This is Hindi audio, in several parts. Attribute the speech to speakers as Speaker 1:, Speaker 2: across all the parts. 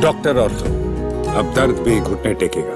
Speaker 1: डॉक्टर ऑर्थो, अब दर्द भी घुटने टेकेगा।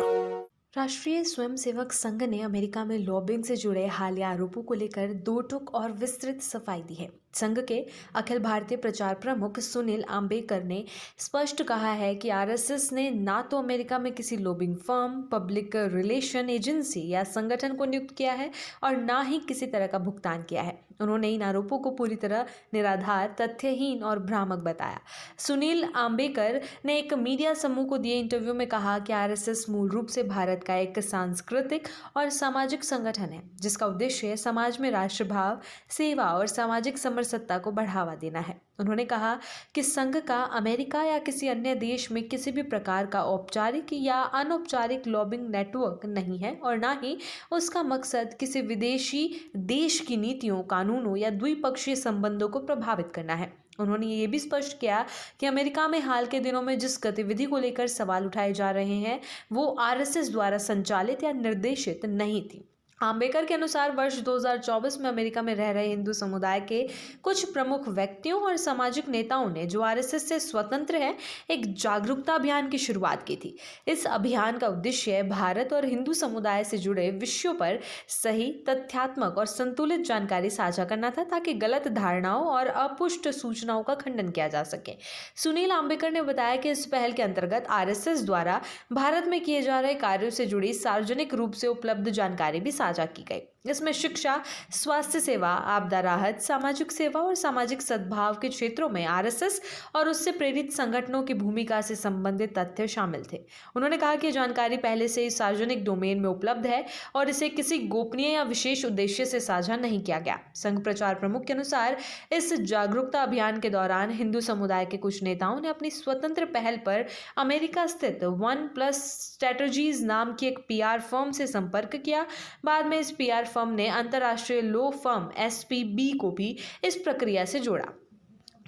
Speaker 2: राष्ट्रीय स्वयंसेवक संघ ने अमेरिका में लॉबिंग से जुड़े हालिया आरोपों को लेकर दो टूक और विस्तृत सफाई दी है। संघ के अखिल भारतीय प्रचार प्रमुख सुनील आम्बेकर ने स्पष्ट कहा है कि आरएसएस ने ना तो अमेरिका में किसी lobbying firm, public relation agency या संगठन को नियुक्त किया है और ना ही किसी तरह का भुगतान किया है। उन्होंने इन आरोपों को पूरी तरह निराधार, तथ्यहीन और भ्रामक बताया। सुनील आम्बेकर ने एक मीडिया समूह को दिए इंटरव्यू में कहा कि आरएसएस मूल रूप से भारत का एक सांस्कृतिक और सामाजिक संगठन है जिसका उद्देश्य समाज में राष्ट्रभाव, सेवा और सामाजिक समरसत्ता को बढ़ावा देना है। उन्होंने कहा कि संघ का अमेरिका या किसी अन्य देश में किसी भी प्रकार का औपचारिक या अनौपचारिक लॉबिंग नेटवर्क नहीं है और ना ही उसका मकसद किसी विदेशी देश की नीतियों, कानूनों या द्विपक्षीय संबंधों को प्रभावित करना है। उन्होंने ये भी स्पष्ट किया कि अमेरिका में हाल के दिनों में जिस गतिविधि को लेकर सवाल उठाए जा रहे हैं वो आरएसएस द्वारा संचालित या निर्देशित नहीं थी। आम्बेकर के अनुसार वर्ष 2024 में अमेरिका में रह रहे हिंदू समुदाय के कुछ प्रमुख व्यक्तियों और सामाजिक नेताओं ने, जो आरएसएस से स्वतंत्र है, एक जागरूकता अभियान की शुरुआत की थी। इस अभियान का उद्देश्य भारत और हिंदू समुदाय से जुड़े विषयों पर सही, तथ्यात्मक और संतुलित जानकारी साझा करना था ताकि गलत धारणाओं और अपुष्ट सूचनाओं का खंडन किया जा सके। सुनील आम्बेकर ने बताया कि इस पहल के अंतर्गत आरएसएस द्वारा भारत में किए जा रहे कार्यों से जुड़ी सार्वजनिक रूप से उपलब्ध जानकारी भी साझा की गई। इसमें शिक्षा, स्वास्थ्य सेवा, आपदा राहत, सामाजिक सेवा और सामाजिक सद्भाव के क्षेत्रों में आरएसएस और उससे प्रेरित संगठनों की भूमिका से संबंधित तथ्य शामिल थे। उन्होंने कहा कि जानकारी पहले से ही सार्वजनिक डोमेन में उपलब्ध है और इसे किसी गोपनीय या विशेष उद्देश्य से साझा नहीं किया गया। संघ प्रचार प्रमुख के अनुसार इस जागरूकता अभियान के दौरान हिंदू समुदाय के कुछ नेताओं ने अपनी स्वतंत्र पहल पर अमेरिका स्थित वन प्लस स्ट्रेटजीज नाम की एक पीआर फर्म से संपर्क किया। बाद में इस पीआर फर्म ने अंतर्राष्ट्रीय लो फर्म एसपीबी को भी इस प्रक्रिया से जोड़ा।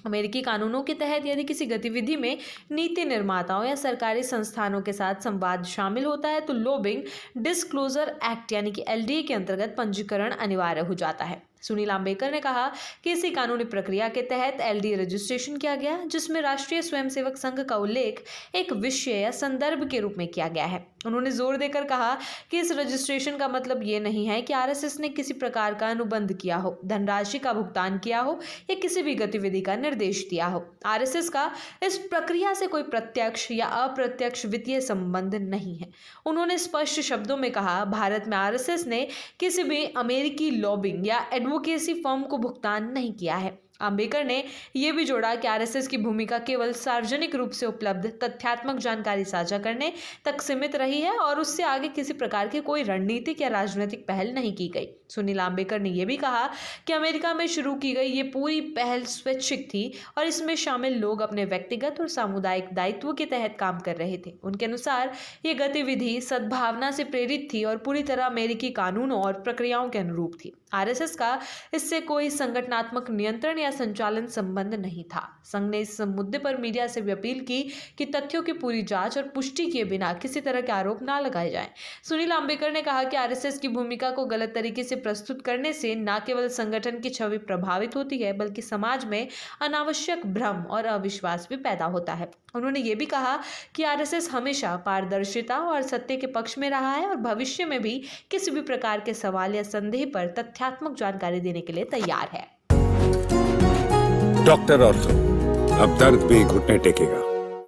Speaker 2: अमेरिकी कानूनों के तहत यदि किसी गतिविधि में नीति निर्माताओं या सरकारी संस्थानों के साथ संवाद शामिल होता है तो लॉबिंग डिस्क्लोजर एक्ट यानी कि एलडीए के अंतर्गत पंजीकरण अनिवार्य हो जाता है। सुनील आम्बेकर ने कहा कि इसी कानूनी प्रक्रिया के तहत एलडीए रजिस्ट्रेशन किया गया जिसमें राष्ट्रीय स्वयंसेवक संघ का उल्लेख एक विषय या संदर्भ के रूप में किया गया है। उन्होंने जोर देकर कहा कि इस रजिस्ट्रेशन का मतलब ये नहीं है कि आरएसएस ने किसी प्रकार का अनुबंध किया हो, धनराशि का भुगतान किया हो या किसी भी गतिविधि का निर्देश दिया हो। आरएसएस का इस प्रक्रिया से कोई प्रत्यक्ष या अप्रत्यक्ष वित्तीय संबंध नहीं है। उन्होंने स्पष्ट शब्दों में कहा, भारत में आरएसएस ने किसी भी अमेरिकी लॉबिंग या एडवोकेसी फर्म को भुगतान नहीं किया है। आम्बेकर ने यह भी जोड़ा कि आरएसएस की भूमिका केवल सार्वजनिक रूप से उपलब्ध तथ्यात्मक जानकारी साझा करने तक सीमित रही है और उससे आगे किसी प्रकार की कोई रणनीतिक या राजनीतिक पहल नहीं की गई। सुनील आम्बेकर ने यह भी कहा कि अमेरिका में शुरू की गई ये पूरी पहल स्वैच्छिक थी और इसमें शामिल लोग अपने व्यक्तिगत और सामुदायिक दायित्व के तहत काम कर रहे थे। उनके अनुसार ये गतिविधि सद्भावना से प्रेरित थी और पूरी तरह अमेरिकी कानूनों और प्रक्रियाओं के अनुरूप थी। आरएसएस का इससे कोई संगठनात्मक नियंत्रण या संचालन संबंध नहीं था। संघ ने इस मुद्दे पर मीडिया से भी अपील की कि तथ्यों की पूरी जांच और पुष्टि किए बिना किसी तरह के आरोप ना लगाए जाएं। सुनील आम्बेकर ने कहा कि आरएसएस की भूमिका को गलत तरीके से प्रस्तुत करने से न केवल संगठन की छवि प्रभावित होती है बल्कि समाज में अनावश्यक भ्रम और अविश्वास भी पैदा होता है। उन्होंने ये भी कहा कि आरएसएस हमेशा पारदर्शिता और सत्य के पक्ष में रहा है और भविष्य में भी किसी भी प्रकार के सवाल या संदेह पर तथ्यात्मक जानकारी देने के लिए तैयार है।
Speaker 1: डॉक्टर ऑर्थो, अब दर्द भी घुटने टेकेगा।